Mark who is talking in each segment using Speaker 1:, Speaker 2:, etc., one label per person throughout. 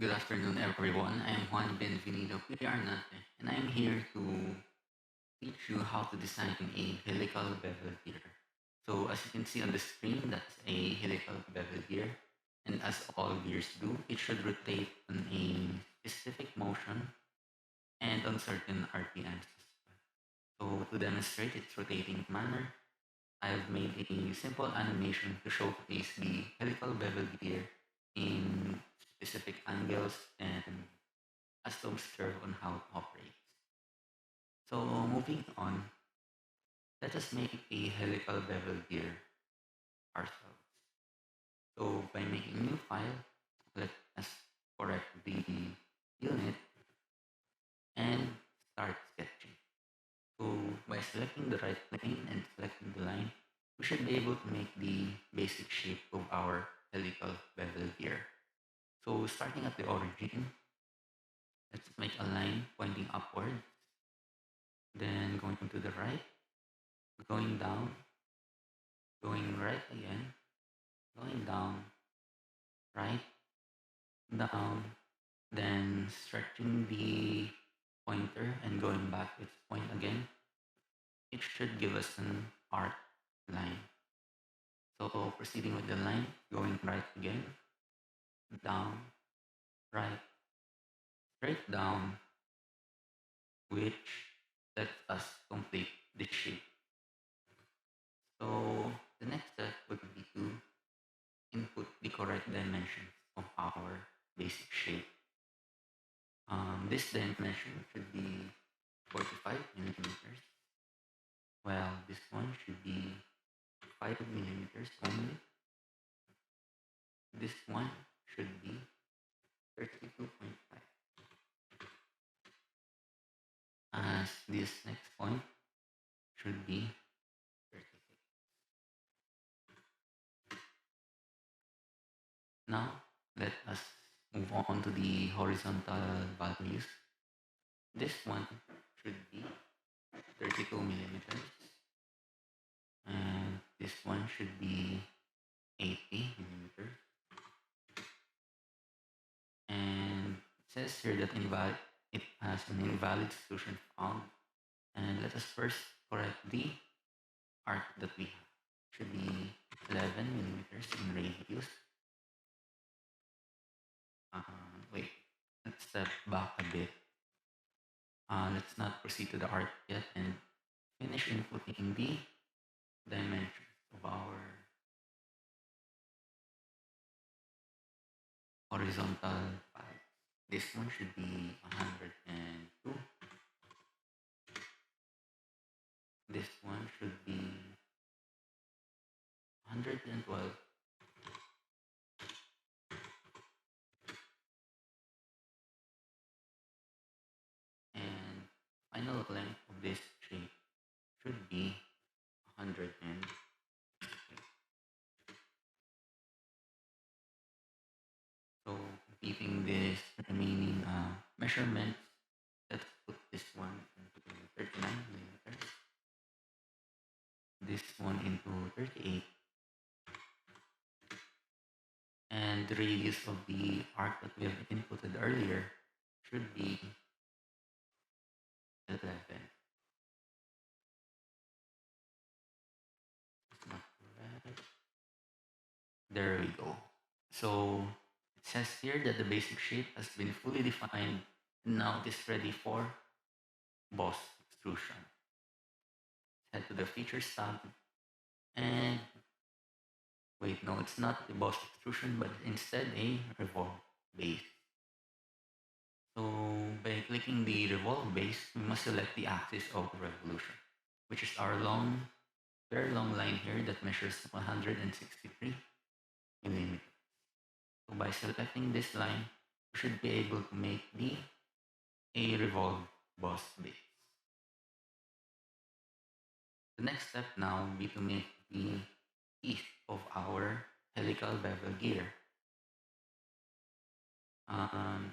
Speaker 1: Good afternoon, everyone. I'm Juan Benvenido Pillarnate, and I'm here to teach you how to design a helical bevel gear. So, as you can see on the screen, that's a helical bevel gear, and as all gears do, it should rotate on a specific motion and on certain RPMs as well. So, to demonstrate its rotating manner, I've made a simple animation to showcase the helical bevel gear in specific angles and customs curve on how it operates. So moving on, let us make a helical bevel gear ourselves. So by making a new file, let us correct the unit and start sketching. So by selecting the right plane and selecting the line, we should be able to make the basic shape of our helical bevel gear. So starting at the origin, let's make a line pointing upward, then going to the right, going down, going right again, going down, right, down, then stretching the pointer and going back to its point again. It should give us an arc line. So proceeding with the line, going right again, down, right, straight down, which lets us complete the shape. So the next step would be to input the correct dimensions of our basic shape. This dimension should be 45 millimeters, while this one should be 5 millimeters only. This one should be 32.5. As this next point should be 36. Now, let us move on to the horizontal values. This one should be 32 millimeters, and this one should be 80 millimeters. And it says here that it has an invalid solution found. And let us first correct the arc that we have. Should be 11 millimeters in radius. Wait, let's step back a bit. Let's not proceed to the arc yet and finish inputting the dimensions of our horizontal pipe. This one should be 102. This one should be 112. And final length of this shape should be 100. So keeping this remaining measurements, let's put this one into 39 millimeters, this one into 38, and the radius of the arc that we have inputted earlier should be 11. It's not correct. There we go. So it says here that the basic shape has been fully defined and now it is ready for boss extrusion. Head to the features tab and wait, no, it's not the boss extrusion, but instead a revolve base. So by clicking the revolve base, we must select the axis of revolution, which is our very long line here that measures 163 millimeters. So by selecting this line, we should be able to make the a revolve boss base. The next step now will be to make the teeth of our helical bevel gear. Um,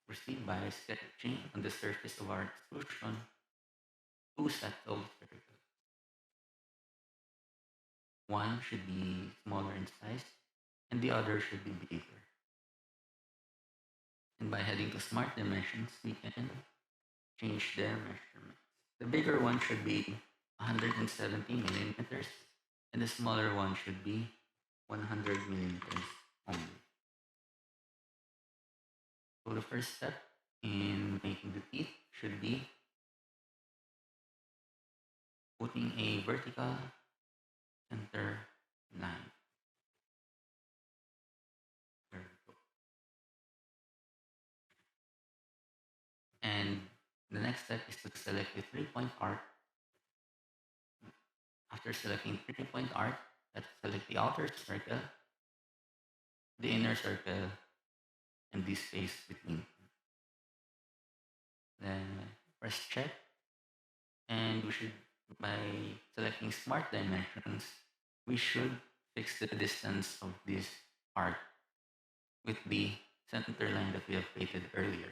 Speaker 1: Proceed by sketching on the surface of our extrusion two sets of circles. One should be smaller in size and the other should be bigger. by heading to Smart Dimensions, we can change their measurements. The bigger one should be 170 millimeters, and the smaller one should be 100 millimeters only. So the first step in making the teeth should be putting a vertical center line. There we go. And the next step is to select the 3-point arc. After selecting 3-point arc, let's select the outer circle, the inner circle, and the space between. Then press check, and we should, by selecting Smart Dimensions, we should fix the distance of this arc with the center line that we have created earlier.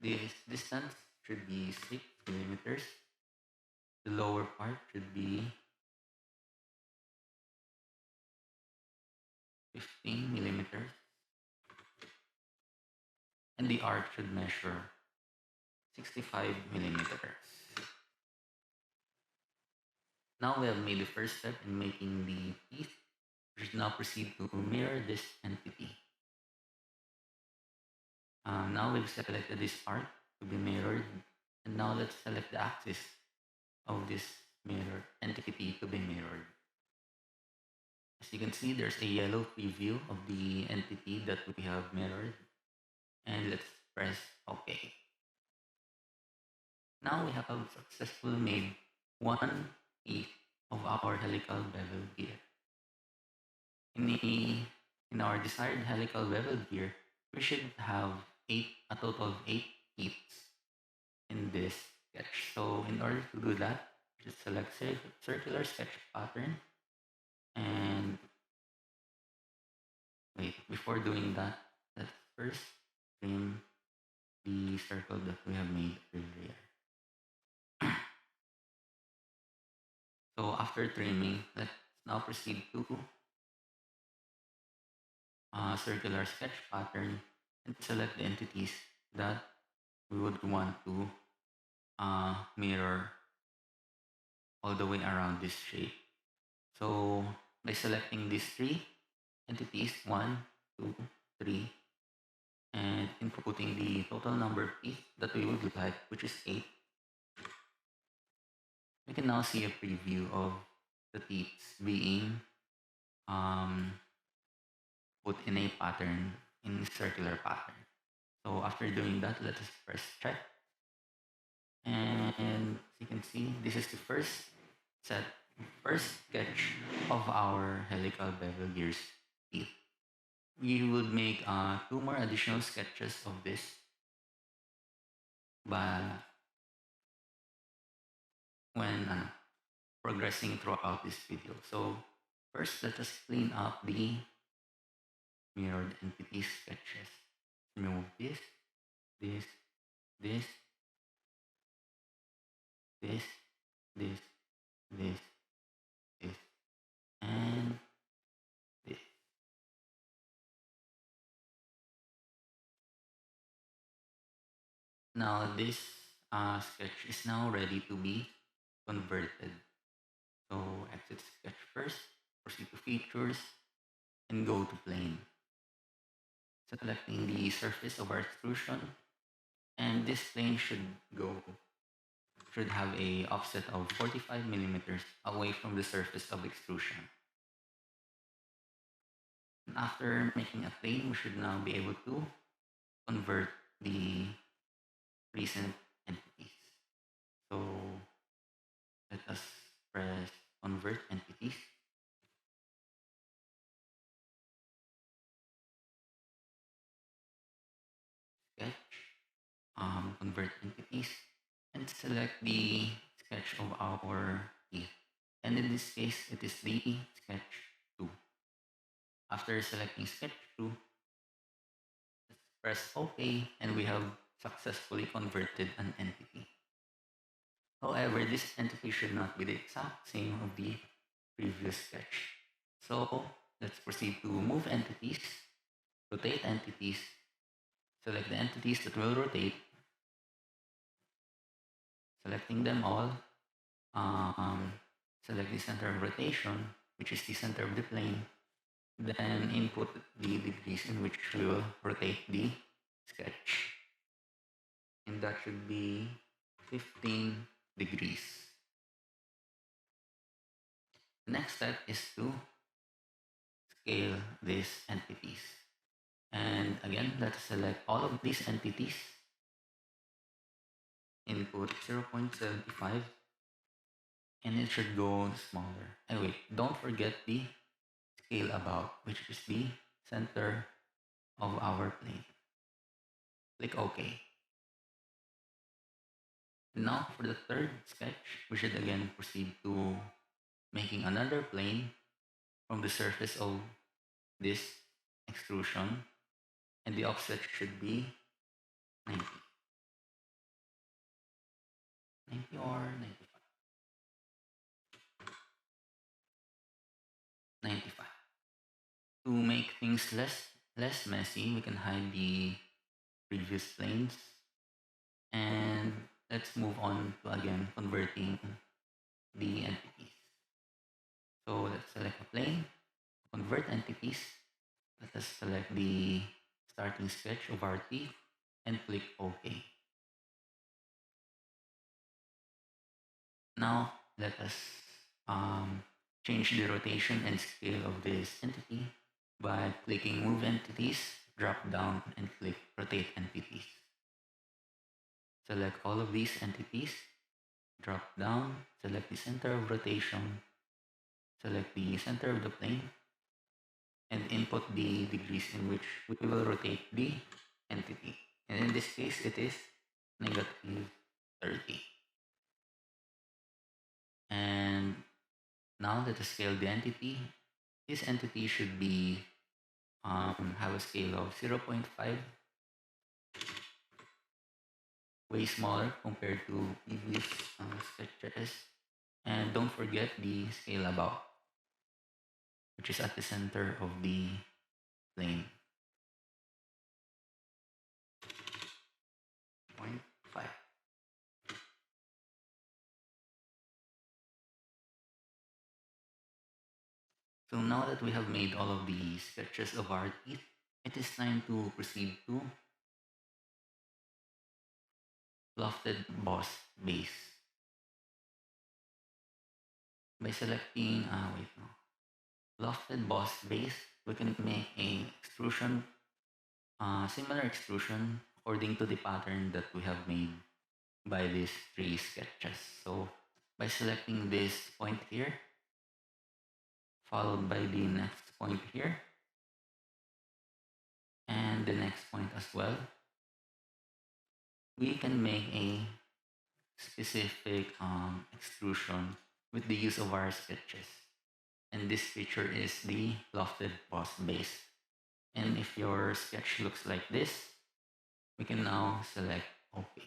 Speaker 1: This distance should be 6 millimeters. The lower part should be 15 millimeters. And the arc should measure 65 millimeters. Now we have made the first step in making the teeth. We should now proceed to mirror this entity. Now we've selected this arc to be mirrored, and now let's select the axis of this mirror entity to be mirrored. As you can see, there's a yellow preview of the entity that we have mirrored, and let's press OK. Now we have successfully made 1/8 of our helical bevel gear. In our desired helical bevel gear, we should have a total of 8 teeth in this sketch. So in order to do that, just select circular sketch pattern, and wait, before doing that, let's first trim the circle that we have made earlier. So after trimming, let's now proceed to circular sketch pattern and select the entities that we would want to mirror all the way around this shape. So by selecting these 3 entities, 1, 2, 3, and inputting the total number of teeth that we would like, which is 8, we can now see a preview of the teeth being put in a pattern, in circular pattern. So after doing that, let us press check. And as you can see, this is the first sketch of our helical bevel gears teeth. We would make 2 more additional sketches of this when progressing throughout this video. So first, let us clean up the mirrored entity sketches. Remove this, this, this, this, this, this, this, and this. Now this sketch is now ready to be converted. So exit sketch first, proceed to features, and go to plane. Selecting the surface of our extrusion, and this plane should have a offset of 45 millimeters away from the surface of extrusion. And after making a plane, we should now be able to convert the recent entities. So let us press convert entities. Sketch, convert entities, and select the sketch of our teeth. And in this case, it is the sketch 2. After selecting sketch 2, let's press OK, and we have successfully converted an entity. However, this entity should not be the exact same of the previous sketch. So let's proceed to move entities, rotate entities, Select the entities that will rotate, selecting them all. Um, Select the center of rotation, which is the center of the plane. Then input the degrees in which we will rotate the sketch. And that should be 15 degrees. The next step is to scale these entities. And again, let's select all of these entities. Input 0.75 and it should go smaller. And wait, don't forget the scale about, which is the center of our plane. Click OK. Now for the third sketch, we should again proceed to making another plane from the surface of this extrusion, and the offset should be 90. 90 or 95. 95. To make things less messy, we can hide the previous planes, and let's move on to again converting the entities. So let's select a plane, convert entities. Let us select the starting sketch of our teeth and click OK. Now let us change the rotation and scale of this entity by clicking Move Entities, drop down, and click Rotate Entities. Select all of these entities, drop down, select the center of rotation, select the center of the plane, and input the degrees in which we will rotate the entity. And in this case, it is negative 30. And now let us scale the entity. This entity should be have a scale of 0.5, way smaller compared to previous sketches. And don't forget the scale about, which is at the center of the plane. 0.5. So now that we have made all of the sketches of our teeth, it is time to proceed to lofted boss base. By selecting, lofted boss base, we can make a extrusion, similar extrusion according to the pattern that we have made by these three sketches. So by selecting this point here, followed by the next point here, and the next point as well, we can make a specific extrusion with the use of our sketches. And this feature is the lofted boss base. And if your sketch looks like this, we can now select OK.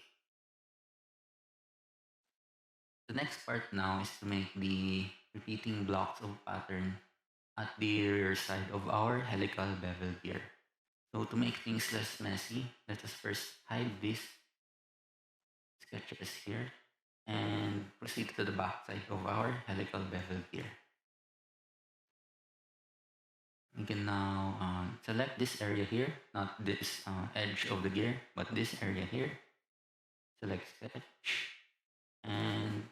Speaker 1: The next part now is to make the repeating blocks of pattern at the rear side of our helical bevel gear. So to make things less messy, let us first hide these sketches here and proceed to the back side of our helical bevel gear. We can now select this area here, not this edge of the gear, but this area here. Select sketch and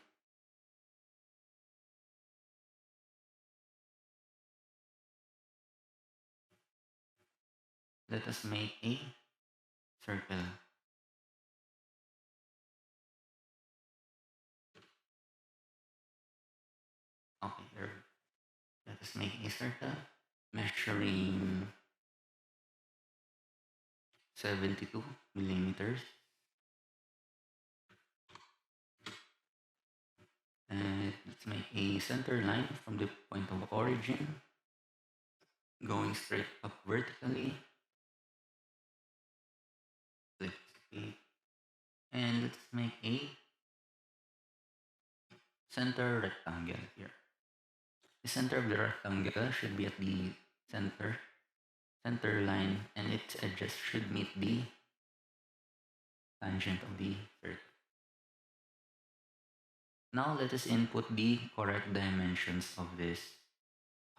Speaker 1: let us make a circle. Okay, there. Let us make a circle measuring 72 millimeters. And let's make a center line from the point of origin, going straight up vertically. Click escape. And let's make a center rectangle here. The center of the rectangle should be at the center line, and its edges should meet the tangent of the circle. Now let us input the correct dimensions of this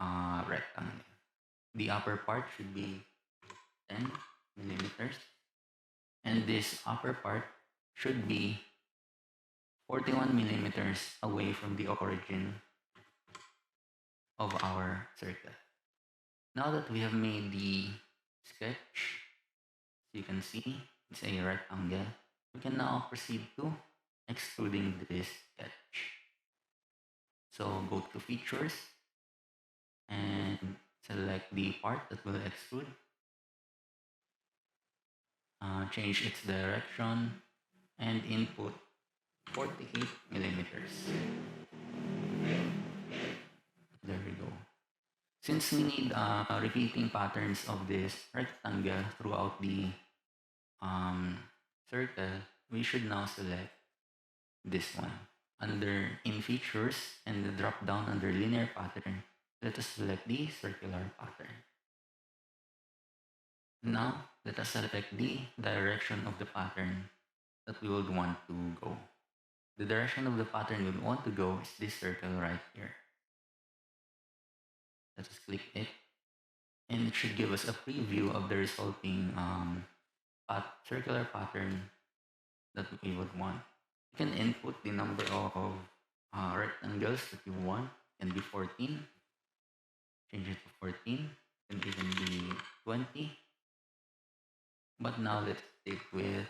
Speaker 1: rectangle. The upper part should be 10 millimeters, and this upper part should be 41 millimeters away from the origin of our circle. Now that we have made the sketch, so you can see it's a rectangle, we can now proceed to extruding this sketch. So go to features and select the part that will extrude. Change its direction and input 48 millimeters. There we go. Since we need repeating patterns of this rectangle throughout the circle, we should now select this one. Under in features and the drop down under linear pattern, let us select the circular pattern. Now, let us select the direction of the pattern that we would want to go. The direction of the pattern we would want to go is this circle right here. Let us click it, and it should give us a preview of the resulting circular pattern that we would want. You can input the number of rectangles that you want. It can be 14. Change it to 14. It can even be 20. But now let's stick with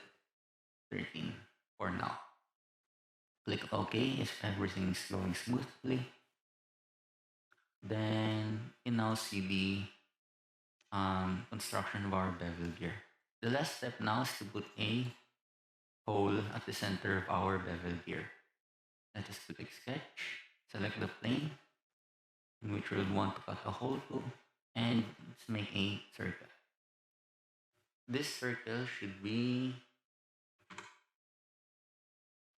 Speaker 1: 13 for now. Click OK if everything is going smoothly. Then you can now see the construction of our bevel gear. The last step now is to put a hole at the center of our bevel gear. Let us click sketch, select the plane in which we would want to cut a hole to, and let's make a circle. This circle should be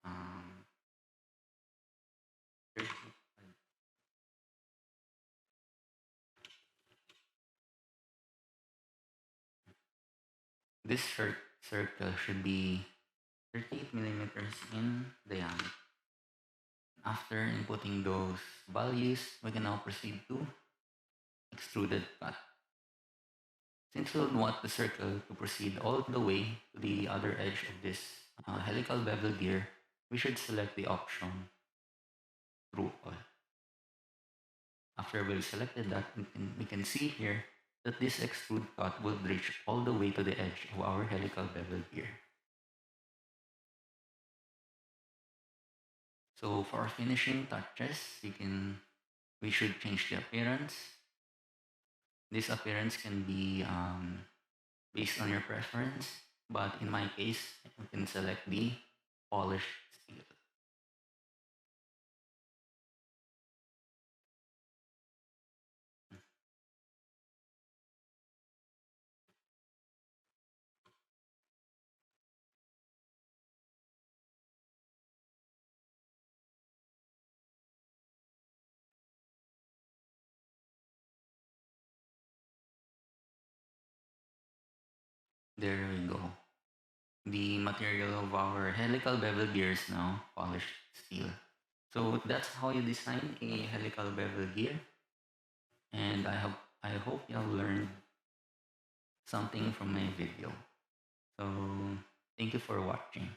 Speaker 1: um, 30. This circle should be 38 millimeters in diameter. After inputting those values, we can now proceed to extruded cut. Since we would want the circle to proceed all the way to the other edge of this helical bevel gear, we should select the option through all. After we've selected that, we can see here that this extrude cut will reach all the way to the edge of our helical bevel gear. So for finishing touches, we should change the appearance. This appearance can be based on your preference, but in my case, you can select the polished steel. There we go. The material of our helical bevel gear is now polished steel. So that's how you design a helical bevel gear. And I hope you have learned something from my video. So thank you for watching.